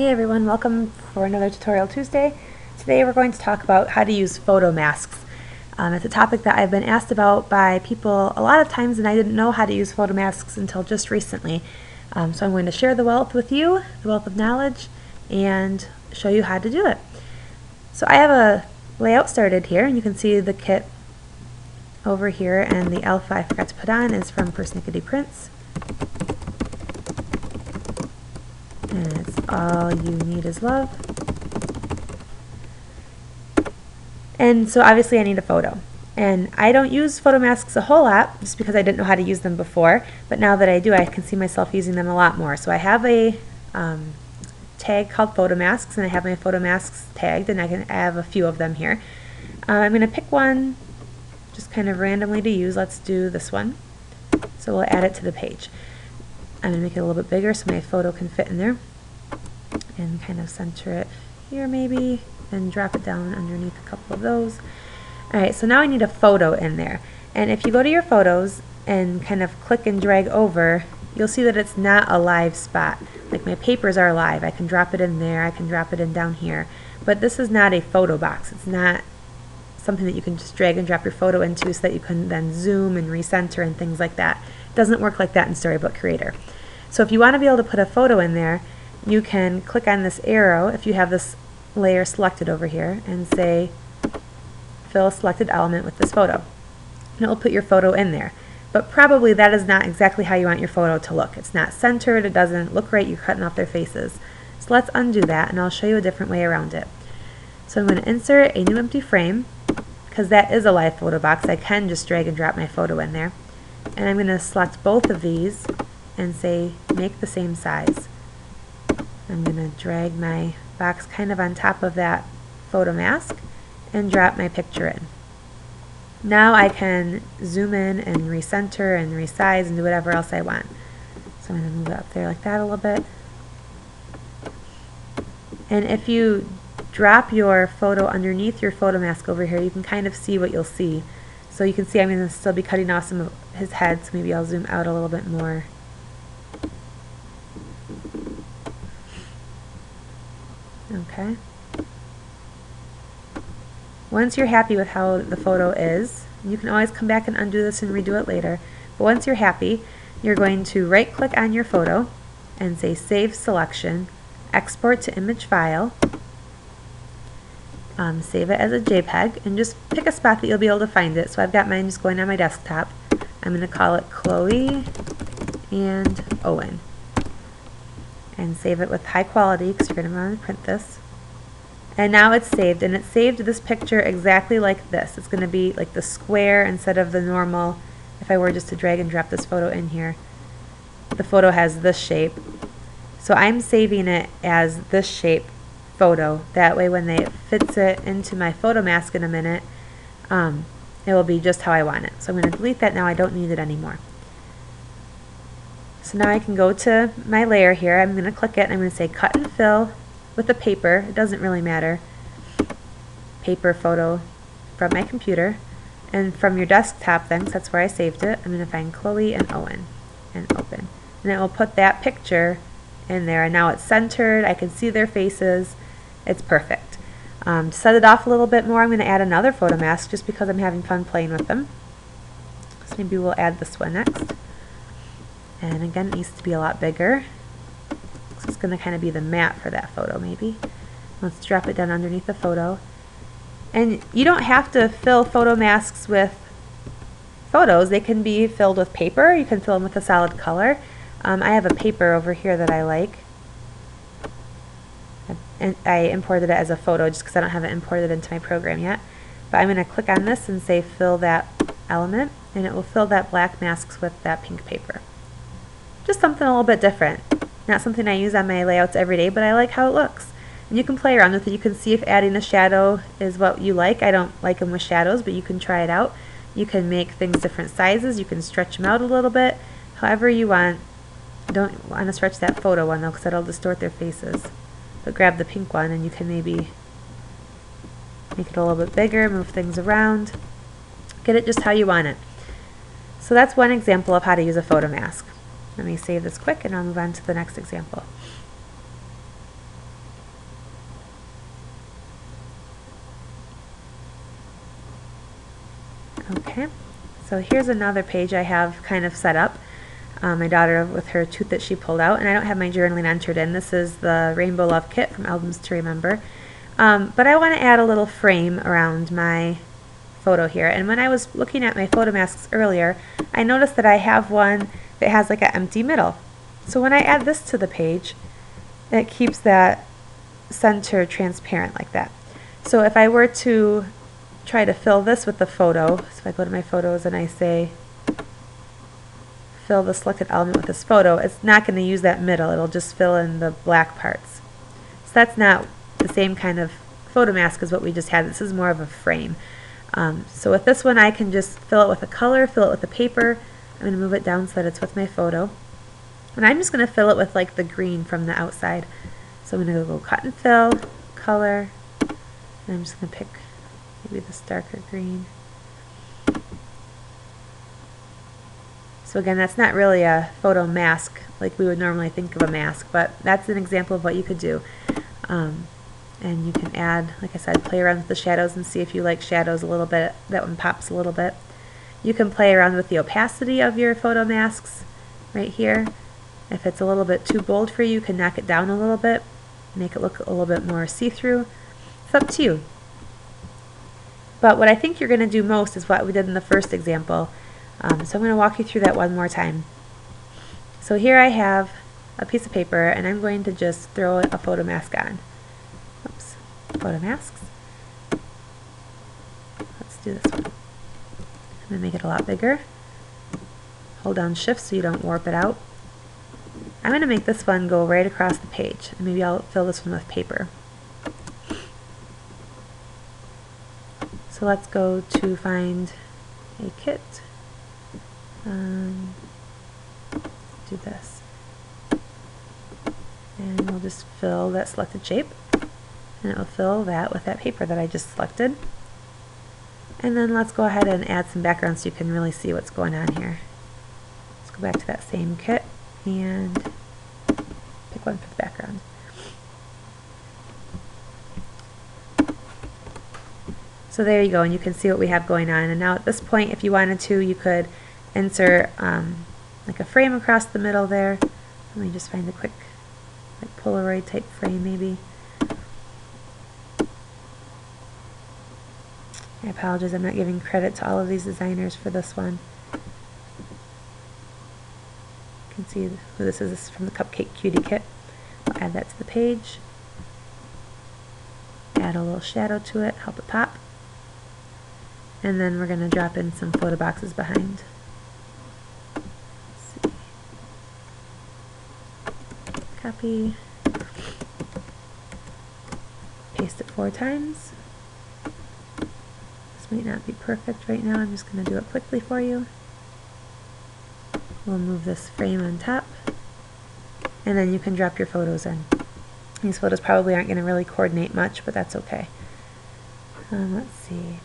Hey everyone, welcome for another Tutorial Tuesday. Today we're going to talk about how to use photo masks. It's a topic that I've been asked about by people a lot of times, and I didn't know how to use photo masks until just recently. So I'm going to share the wealth with you, the wealth of knowledge, and show you how to do it. So I have a layout started here, and you can see the kit over here, and the alpha I forgot to put on is from Persnickety Prints. And it's All You Need Is Love. And so obviously I need a photo. And I don't use photo masks a whole lot just because I didn't know how to use them before, but now that I do, I can see myself using them a lot more. So I have a tag called photo masks, and I have my photo masks tagged, and I have a few of them here. I'm going to pick one just kind of randomly to use. Let's do this one. So we'll add it to the page. I'm going to make it a little bit bigger so my photo can fit in there, and kind of center it here maybe, and drop it down underneath a couple of those. Alright, so now I need a photo in there, and if you go to your photos and kind of click and drag over, you'll see that it's not a live spot. Like my papers are live, I can drop it in there, I can drop it in down here, but this is not a photo box. It's not something that you can just drag and drop your photo into so that you can then zoom and recenter and things like that. It doesn't work like that in Storybook Creator. So if you want to be able to put a photo in there, you can click on this arrow if you have this layer selected over here and say fill a selected element with this photo. And it will put your photo in there. But probably that is not exactly how you want your photo to look. It's not centered, it doesn't look right, you're cutting off their faces. So let's undo that, and I'll show you a different way around it. So I'm going to insert a new empty frame, because that is a live photo box. I can just drag and drop my photo in there. And I'm going to select both of these and say make the same size. I'm going to drag my box kind of on top of that photo mask and drop my picture in. Now I can zoom in and recenter and resize and do whatever else I want. So I'm going to move it up there like that a little bit. And if you drop your photo underneath your photo mask over here, you can kind of see what you'll see. So you can see I'm going to still be cutting off some of his head, so maybe I'll zoom out a little bit more. Okay. Once you're happy with how the photo is, you can always come back and undo this and redo it later, but once you're happy, you're going to right click on your photo and say Save Selection, Export to Image File, save it as a JPEG, and just pick a spot that you'll be able to find it. So I've got mine just going on my desktop. I'm going to call it Chloe and Owen, and save it with high quality because you're going to want to print this. And now it's saved, and it's saved this picture exactly like this. It's going to be like the square instead of the normal. If I were just to drag and drop this photo in here, the photo has this shape. So I'm saving it as this shape photo. That way when it fits it into my photo mask in a minute, it will be just how I want it. So I'm going to delete that now. I don't need it anymore. So now I can go to my layer here. I'm going to click it and I'm going to say cut and fill with the paper. It doesn't really matter. Paper photo from my computer. And from your desktop then, because that's where I saved it, I'm going to find Chloe and Owen and open. And it will put that picture in there. And now it's centered. I can see their faces. It's perfect. To set it off a little bit more, I'm going to add another photo mask just because I'm having fun playing with them. So maybe we'll add this one next. And again, it needs to be a lot bigger. So it's going to kind of be the mat for that photo maybe. Let's drop it down underneath the photo. And you don't have to fill photo masks with photos. They can be filled with paper. You can fill them with a solid color. I have a paper over here that I like. And I imported it as a photo just because I don't have it imported into my program yet. But I'm going to click on this and say fill that element, and it will fill that black masks with that pink paper. Just something a little bit different. Not something I use on my layouts every day, but I like how it looks. And you can play around with it. You can see if adding a shadow is what you like. I don't like them with shadows, but you can try it out. You can make things different sizes. You can stretch them out a little bit, however you want. Don't want to stretch that photo one though, because that'll distort their faces. But grab the pink one and you can maybe make it a little bit bigger, move things around, get it just how you want it. So that's one example of how to use a photo mask. Let me save this quick and I'll move on to the next example. Okay, so here's another page I have kind of set up. My daughter with her tooth that she pulled out, and I don't have my journaling entered in. This is the Rainbow Love Kit from Albums to Remember. But I want to add a little frame around my photo here. And when I was looking at my photo masks earlier, I noticed that I have one that has like an empty middle. So when I add this to the page, it keeps that center transparent like that. So if I were to try to fill this with the photo, so if I go to my photos and I say fill the selected element with this photo, it's not going to use that middle, it'll just fill in the black parts. So that's not the same kind of photo mask as what we just had. This is more of a frame. So with this one I can just fill it with a color, fill it with a paper. I'm going to move it down so that it's with my photo. And I'm just going to fill it with like the green from the outside. So I'm going to go cut and fill, color, and I'm just going to pick maybe this darker green. So again, that's not really a photo mask like we would normally think of a mask, but that's an example of what you could do. And you can add, like I said, play around with the shadows and see if you like shadows a little bit. That one pops a little bit. You can play around with the opacity of your photo masks right here. If it's a little bit too bold for you, you can knock it down a little bit, make it look a little bit more see-through. It's up to you. But what I think you're going to do most is what we did in the first example. So I'm going to walk you through that one more time. So here I have a piece of paper and I'm going to just throw a photo mask on. Oops, photo masks. Let's do this one. I'm going to make it a lot bigger. Hold down Shift so you don't warp it out. I'm going to make this one go right across the page. And maybe I'll fill this one with paper. So let's go to find a kit. Do this. And we'll just fill that selected shape. And it will fill that with that paper that I just selected. And then let's go ahead and add some background so you can really see what's going on here. Let's go back to that same kit and pick one for the background. So there you go, and you can see what we have going on. And now at this point, if you wanted to, you could insert like a frame across the middle there. Let me just find a quick like Polaroid type frame maybe. I apologize, I'm not giving credit to all of these designers for this one. You can see who this is. This is from the Cupcake Cutie kit. I'll add that to the page. Add a little shadow to it, help it pop. And then we're going to drop in some photo boxes behind. Let's see. Copy. Paste it 4 times. This might not be perfect right now. I'm just going to do it quickly for you. We'll move this frame on top. And then you can drop your photos in. These photos probably aren't going to really coordinate much, but that's okay. Let's see.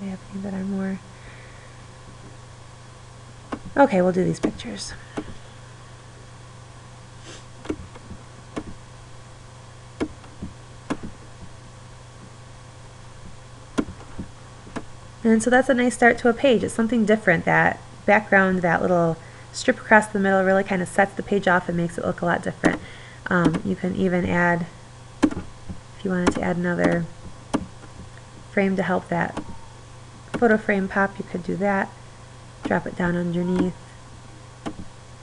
Do I have any that are more? Okay, we'll do these pictures. And so that's a nice start to a page. It's something different. That background, that little strip across the middle really kind of sets the page off and makes it look a lot different. You can even add, if you wanted to add another frame to help that photo frame pop, you could do that. Drop it down underneath.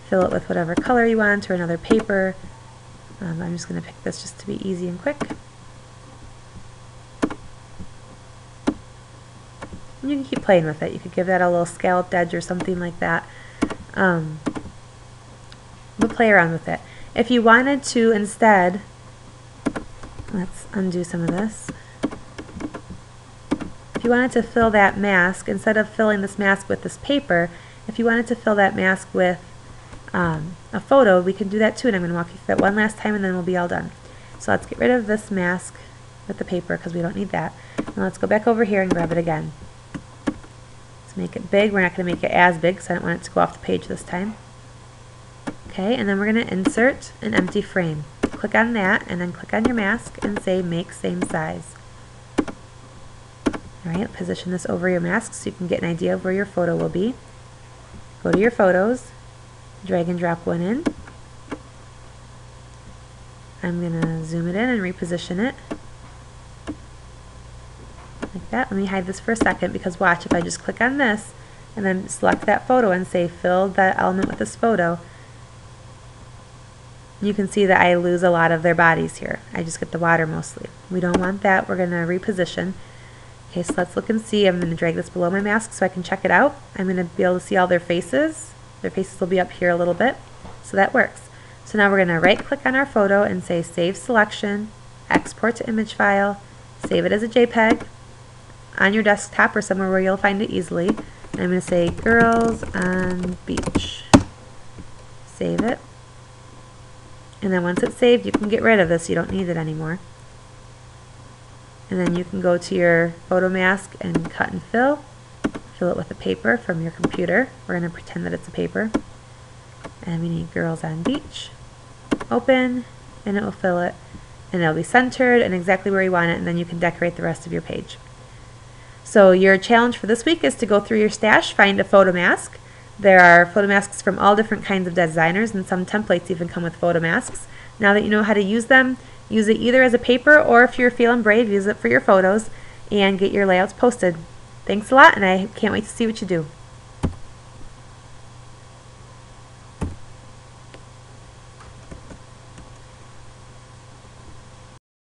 Fill it with whatever color you want or another paper. I'm just going to pick this just to be easy and quick. And you can keep playing with it. You could give that a little scalloped edge or something like that. But play around with it. If you wanted to instead, let's undo some of this. If you wanted to fill that mask, instead of filling this mask with this paper, if you wanted to fill that mask with a photo, we can do that too, and I'm going to walk you through that one last time and then we'll be all done. So let's get rid of this mask with the paper because we don't need that. And let's go back over here and grab it again. Let's make it big. We're not going to make it as big because I don't want it to go off the page this time. Okay, and then we're going to insert an empty frame. Click on that and then click on your mask and say make same size. Alright, position this over your mask so you can get an idea of where your photo will be. Go to your photos, drag and drop one in. I'm going to zoom it in and reposition it. Like that. Let me hide this for a second because watch, if I just click on this and then select that photo and say fill that element with this photo, you can see that I lose a lot of their bodies here. I just get the water mostly. We don't want that. We're going to reposition. Okay, so let's look and see. I'm going to drag this below my mask so I can check it out. I'm going to be able to see all their faces. Their faces will be up here a little bit, so that works. So now we're going to right click on our photo and say Save Selection, Export to Image File, save it as a JPEG on your desktop or somewhere where you'll find it easily. And I'm going to say Girls on Beach. Save it. And then once it's saved, you can get rid of this. You don't need it anymore. And then you can go to your photo mask and cut and fill. Fill it with a paper from your computer. We're going to pretend that it's a paper. And we need Girls on Beach. Open, and it will fill it. And it'll be centered and exactly where you want it, and then you can decorate the rest of your page. So your challenge for this week is to go through your stash, find a photo mask. There are photo masks from all different kinds of designers, and some templates even come with photo masks. Now that you know how to use them, use it either as a paper or if you're feeling brave, use it for your photos and get your layouts posted. Thanks a lot, and I can't wait to see what you do.